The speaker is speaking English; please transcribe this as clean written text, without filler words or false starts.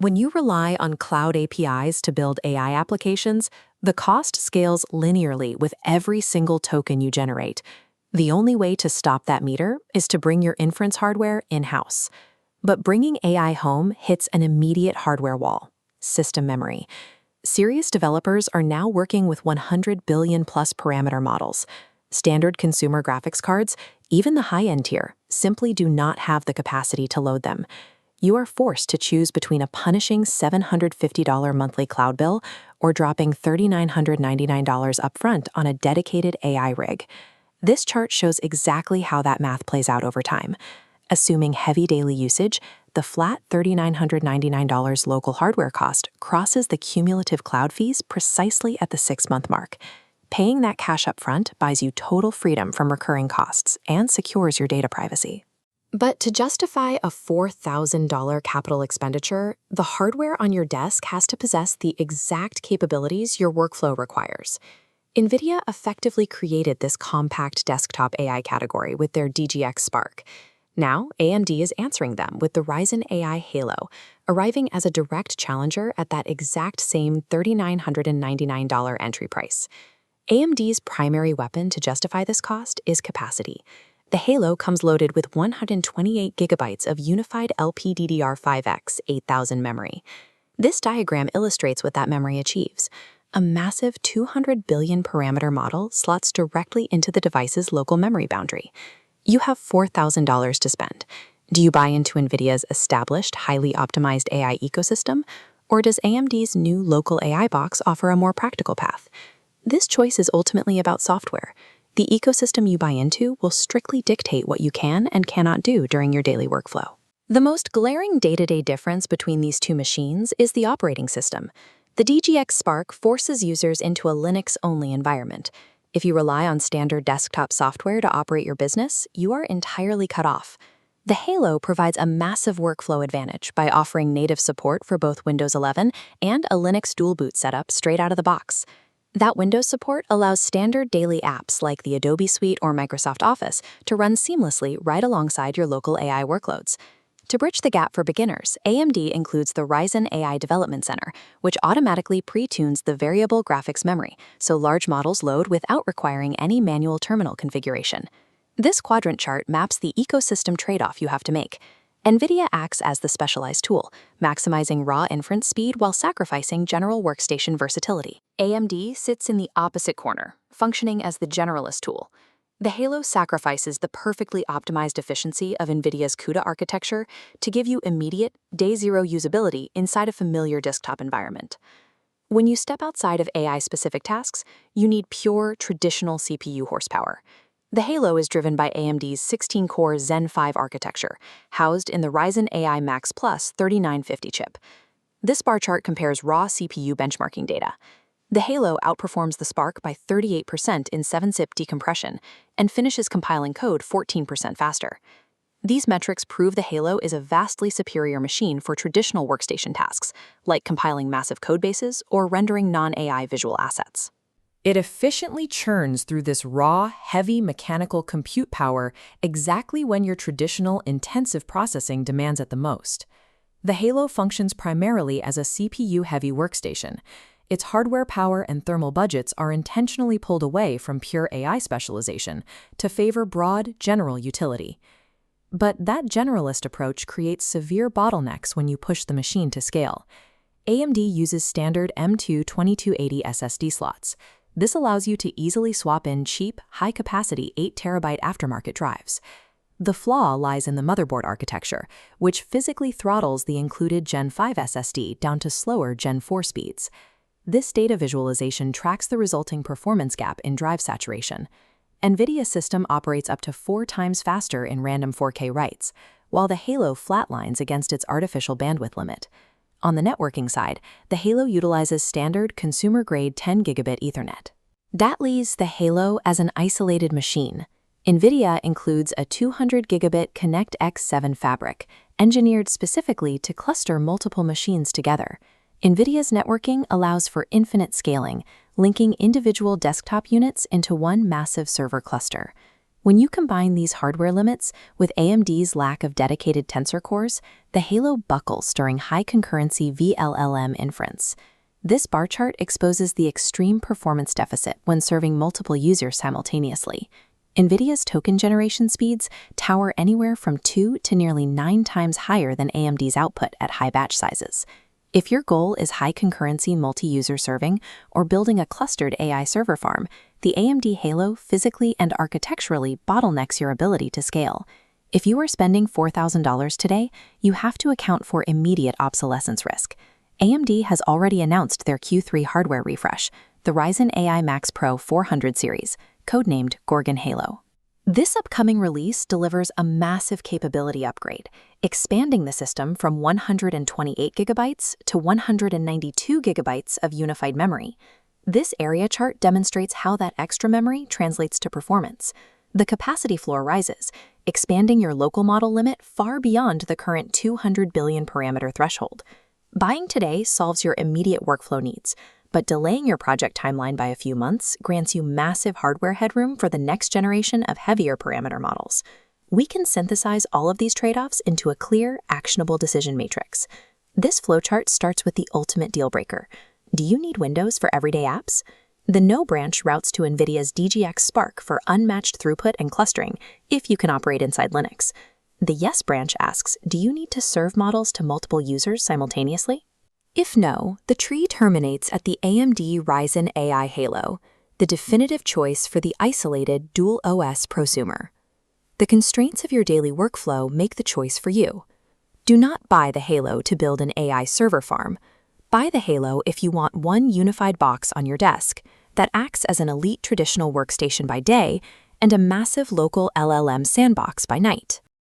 When you rely on cloud APIs to build AI applications, the cost scales linearly with every single token you generate. The only way to stop that meter is to bring your inference hardware in-house. But bringing AI home hits an immediate hardware wall: system memory. Serious developers are now working with 100 billion plus parameter models. Standard consumer graphics cards, even the high-end tier, simply do not have the capacity to load them. You are forced to choose between a punishing $750 monthly cloud bill or dropping $3,999 upfront on a dedicated AI rig. This chart shows exactly how that math plays out over time. Assuming heavy daily usage, the flat $3,999 local hardware cost crosses the cumulative cloud fees precisely at the 6-month mark. Paying that cash upfront buys you total freedom from recurring costs and secures your data privacy. But to justify a $4,000 capital expenditure, the hardware on your desk has to possess the exact capabilities your workflow requires. Nvidia effectively created this compact desktop AI category with their DGX Spark. Now, AMD is answering them with the Ryzen AI Halo, arriving as a direct challenger at that exact same $3,999 entry price. AMD's primary weapon to justify this cost is capacity. The Halo comes loaded with 128 gigabytes of unified LPDDR5X 8000 memory. This diagram illustrates what that memory achieves. A massive 200 billion parameter model slots directly into the device's local memory boundary. You have $4,000 to spend. Do you buy into Nvidia's established, highly optimized AI ecosystem, or does AMD's new local AI box offer a more practical path? This choice is ultimately about software. The ecosystem you buy into will strictly dictate what you can and cannot do during your daily workflow. The most glaring day-to-day difference between these two machines is the operating system. The DGX Spark forces users into a Linux-only environment. If you rely on standard desktop software to operate your business, you are entirely cut off. The Halo provides a massive workflow advantage by offering native support for both Windows 11 and a Linux dual boot setup straight out of the box. That Windows support allows standard daily apps like the Adobe Suite or Microsoft Office to run seamlessly right alongside your local AI workloads. To bridge the gap for beginners, AMD includes the Ryzen AI Development Center, which automatically pre-tunes the variable graphics memory, so large models load without requiring any manual terminal configuration. This quadrant chart maps the ecosystem trade-off you have to make. Nvidia acts as the specialized tool, maximizing raw inference speed while sacrificing general workstation versatility. AMD sits in the opposite corner, functioning as the generalist tool. The Halo sacrifices the perfectly optimized efficiency of Nvidia's CUDA architecture to give you immediate, day-zero usability inside a familiar desktop environment. When you step outside of AI-specific tasks, you need pure, traditional CPU horsepower. The Halo is driven by AMD's 16-core Zen 5 architecture, housed in the Ryzen AI Max Plus 3950 chip. This bar chart compares raw CPU benchmarking data. The Halo outperforms the Spark by 38% in 7-zip decompression and finishes compiling code 14% faster. These metrics prove the Halo is a vastly superior machine for traditional workstation tasks, like compiling massive codebases or rendering non-AI visual assets. It efficiently churns through this raw, heavy mechanical compute power exactly when your traditional intensive processing demands it the most. The Halo functions primarily as a CPU-heavy workstation. Its hardware power and thermal budgets are intentionally pulled away from pure AI specialization to favor broad, general utility. But that generalist approach creates severe bottlenecks when you push the machine to scale. AMD uses standard M2 2280 SSD slots. This allows you to easily swap in cheap, high-capacity 8TB aftermarket drives. The flaw lies in the motherboard architecture, which physically throttles the included Gen 5 SSD down to slower Gen 4 speeds. This data visualization tracks the resulting performance gap in drive saturation. Nvidia's system operates up to 4 times faster in random 4K writes, while the Halo flatlines against its artificial bandwidth limit. On the networking side, the Halo utilizes standard consumer-grade 10 gigabit Ethernet. That leaves the Halo as an isolated machine. Nvidia includes a 200 gigabit Connect X7 fabric, engineered specifically to cluster multiple machines together. Nvidia's networking allows for infinite scaling, linking individual desktop units into one massive server cluster. When you combine these hardware limits with AMD's lack of dedicated tensor cores, the Halo buckles during high-concurrency VLLM inference. This bar chart exposes the extreme performance deficit when serving multiple users simultaneously. Nvidia's token generation speeds tower anywhere from 2 to nearly 9 times higher than AMD's output at high batch sizes. If your goal is high-concurrency multi-user serving or building a clustered AI server farm, the AMD Halo physically and architecturally bottlenecks your ability to scale. If you are spending $4,000 today, you have to account for immediate obsolescence risk. AMD has already announced their Q3 hardware refresh, the Ryzen AI Max Pro 400 series, codenamed Gorgon Halo. This upcoming release delivers a massive capability upgrade, expanding the system from 128 gigabytes to 192 gigabytes of unified memory. This area chart demonstrates how that extra memory translates to performance. The capacity floor rises, expanding your local model limit far beyond the current 200 billion parameter threshold. Buying today solves your immediate workflow needs, but delaying your project timeline by a few months grants you massive hardware headroom for the next generation of heavier parameter models. We can synthesize all of these trade-offs into a clear, actionable decision matrix. This flowchart starts with the ultimate deal breaker. Do you need Windows for everyday apps? The No branch routes to Nvidia's DGX Spark for unmatched throughput and clustering, if you can operate inside Linux. The Yes branch asks, do you need to serve models to multiple users simultaneously? If no, the tree terminates at the AMD Ryzen AI Halo, the definitive choice for the isolated dual OS prosumer. The constraints of your daily workflow make the choice for you. Do not buy the Halo to build an AI server farm. Buy the Halo if you want one unified box on your desk that acts as an elite traditional workstation by day and a massive local LLM sandbox by night.